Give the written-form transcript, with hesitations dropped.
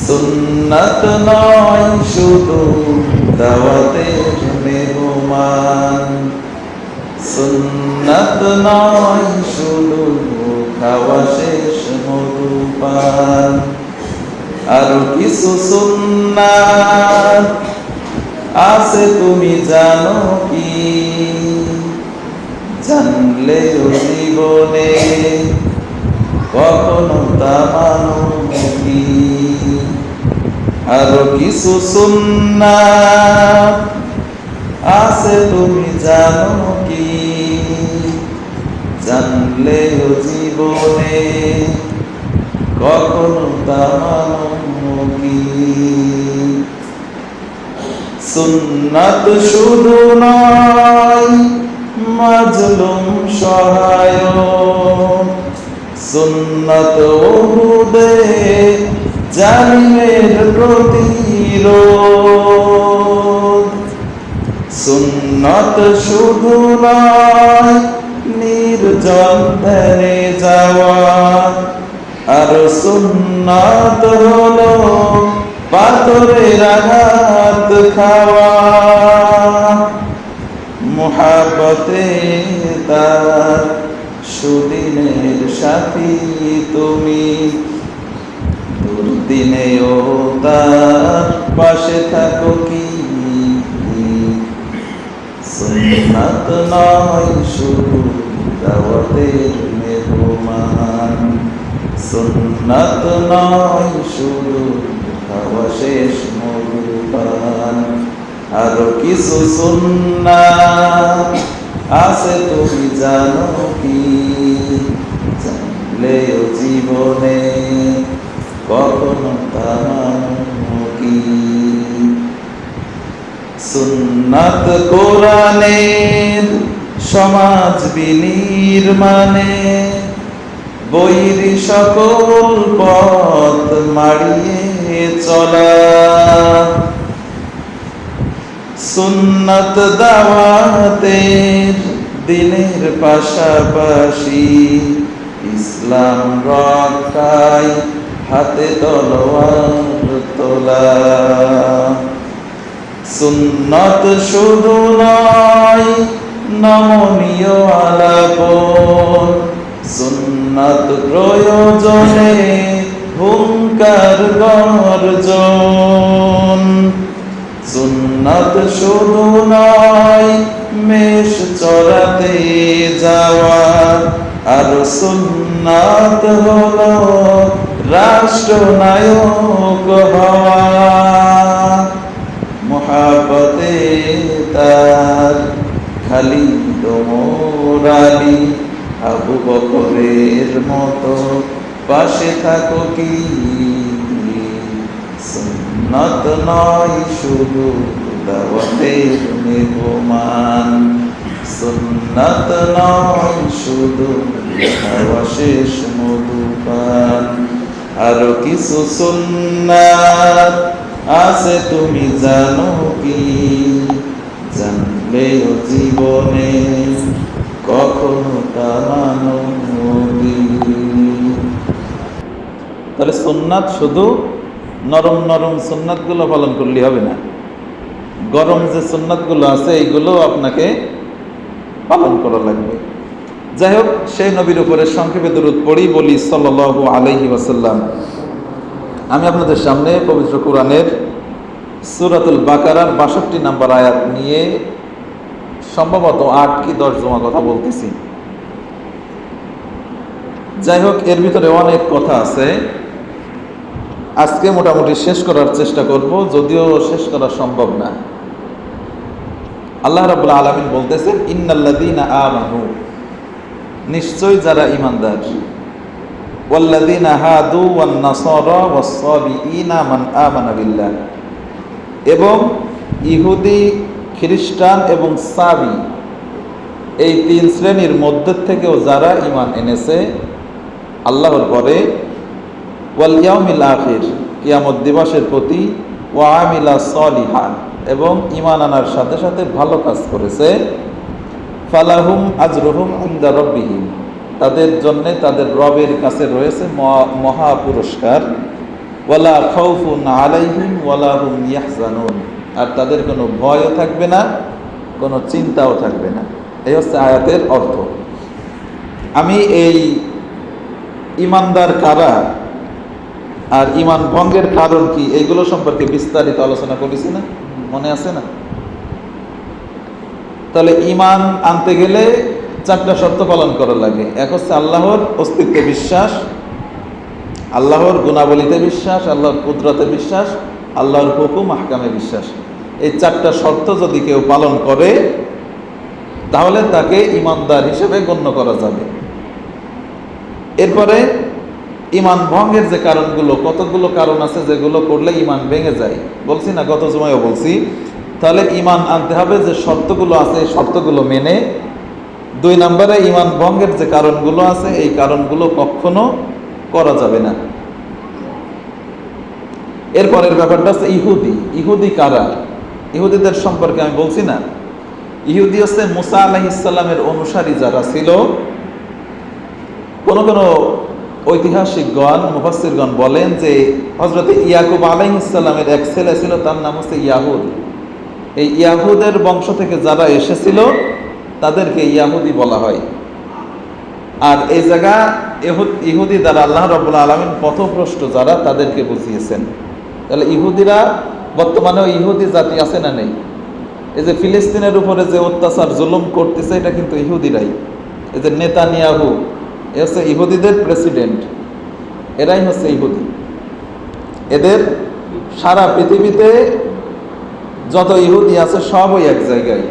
সুন্নাত নয় শুধু দাওয়াতের মেহমান, সুন্নাত নয় শুধু খাওয়া শেষ মধুপান। আরো কিছু সুন্নাত আছে তুমি জানো কি? জানলেও জীবনে কখনো তা মানো কি? আরো কিছু সুন্নাত আছে তুমি জানো কি? জানলেও জীবনে কখনো তা মানো কি? সুন্নাত শুধু নয় মাজলুম সহায়ক, সুন্নাত ওহুদে জালিমের প্রতিরোধ। সুন্নাত শুধু নয় নির্জন ধ্যানে যাওয়া, আর সুন্নাত হলো পাথরের আঘাত খাওয়া। মুহাব্বতে তার সুদিনের সাথী তুমি, দুর্দিনেও তার পাশে থাকো কি? সুন্নাত নয় শুধু দাওয়াতের মেহমান, সুন্নাত নয় শুধু খাওয়া শেষ মধুপান। আরো কিছু সুন্নাত আছে তুমি জানো কি? জানলেও জীবনে কখনো তা মানো কি? সুন্নাত কোরআনের সমাজ বিনির্মাণে, বৈরী সকল পথ মাড়িয়ে চলা। সুন্নাত দাওয়াতের দিনের পাশাপাশি ইসলাম রক্ষায় হাতে তলোয়ার তোলা। সুন্নাত শুধু নয় নমনীয় আলাপন, সুন্নাত প্রয়োজনে হুঙ্কার গর্জন। সুন্নাত শুধু নয় মেষ চরাতে যাওয়া, আর সুন্নাত হলো রাষ্ট্রনায়ক হওয়া। মুহাব্বতে তার খালিদ ওমর আলী আবু বকরের মতো পাশে থাকো কি? সুন্নাত নয় শুধু দাওয়াতের মেহমান, সুন্নাত নয় শুধু খাওয়া শেষ মধুপান। আরো কিছু সুন্নাত আছে তুমি জানো কি? জানলেও জীবনে কখনো তা মানো কি? তাহলে সুন্নাত শুধু নরম নরম সুন্নাতগুলো পালন করলে হবে না, গরম যে সুন্নাতগুলো আছে এইগুলো আপনাকে পালন করা লাগবে। যাই হোক, সেই নবীর উপরে সংক্ষেপে দরুদ পড়ি, বলি সাল্লাল্লাহু আলাইহি ওয়াসাল্লাম। আমি আপনাদের সামনে পবিত্র কোরআনের সূরাতুল বাকারার ৬২ নম্বর আয়াত নিয়ে সম্ভবত ৮ কি ১০ জমা কথা বলতেছি। যাই হোক, এর ভিতরে অনেক কথা আছে, আজকে মোটামুটি শেষ করার চেষ্টা করব, যদিও শেষ করা সম্ভব না। আল্লাহ রাব্বুল আলামিন বলতেছেন, ইন্নাল্লাযীনা আমানু, নিশ্চয় যারা ঈমানদার, ওয়াল্লাযীনা হাদু ওয়ান নাসারা ওয়াস-সাবিঈনা মান আমানা বিল্লাহ, এবং ইহুদি, খ্রিস্টান এবং সাবি, এই ৩ শ্রেণীর মধ্যে থেকেও যারা ঈমান এনেছে আল্লাহর পরে, ওয়াল ইয়াউমিল আখির, কিয়ামত দিবসের প্রতি, ওয়া আমিলা সলিহান, এবং ঈমান আনার সাথে সাথে ভালো কাজ করেছে, ফালাহুম আজরুহুম ইনদা রাব্বিহিম, তাদের জন্য তাদের রবের কাছে রয়েছে মহা পুরস্কার। ওয়ালা খাউফুন আলাইহিম ওয়ালা হুম ইয়াহজানুন, আর তাদের কোনো ভয়ও থাকবে না, কোনো চিন্তাও থাকবে না। এই হচ্ছে আয়াতের অর্থ। আমি এই ইমানদার কারা আর ইমান ভঙ্গের কারণ কি এইগুলো সম্পর্কে বিস্তারিত আলোচনা করেছি না, মনে আছে না? তাহলে ইমান আনতে গেলে 4টা শর্ত পালন করা লাগে। এক হচ্ছে আল্লাহর অস্তিত্বে বিশ্বাস, আল্লাহর গুণাবলীতে বিশ্বাস, আল্লাহর কুদরতে বিশ্বাস, আল্লাহর হুকুম আহকামে বিশ্বাস। এই 4টা শর্ত যদি কেউ পালন করে তাহলে তাকে ইমানদার হিসেবে গণ্য করা যাবে। এরপরে ইমান ভঙ্গের যে কারণগুলো, কতগুলো কারণ আছে যেগুলো করলে ইমান ভেঙে যায়, বলছি না, গত জুমায়ও বলছি। তাহলে ইমান আনতে হবে যে শর্তগুলো আছে, এই শর্তগুলো মেনে। 2 নম্বরে ইমান ভঙ্গের যে কারণগুলো আছে এই কারণগুলো কখনো করা যাবে না। এরপরের ব্যাপারটা হচ্ছে ইহুদি কারা? ইহুদিদের সম্পর্কে আমি বলছি না, ইহুদি হচ্ছে মুসা আলাইহিস সালামের অনুসারী যারা ছিল। কোন কোন ঐতিহাসিকগণ, মুফাসসিরগণ বলেন যে হযরত ইয়াকুব আলাইহিস সালামের এক ছেলে ছিল, তার নাম হচ্ছে ইয়াহুদ। এই ইয়াহুদের বংশ থেকে যারা এসেছিল তাদেরকে ইয়াহুদি বলা হয়। আর এই জায়গা ইহুদি দ্বারা আল্লাহ রাব্বুল আলামিন পথভ্রষ্ট যারা, তাদেরকে বুঝিয়েছেন। তাহলে ইহুদিরা, বর্তমানেও ইহুদি জাতি আছে না নেই? এই যে ফিলিস্তিনের উপরে যে অত্যাচার জুলুম করতেছে এটা কিন্তু ইহুদিরাই। এই যে নেতানিয়াহু, এ হচ্ছে ইহুদিদের প্রেসিডেন্ট, এরাই হচ্ছে ইহুদি। এদের সারা পৃথিবীতে যত ইহুদি আছে সবই এক জায়গায়।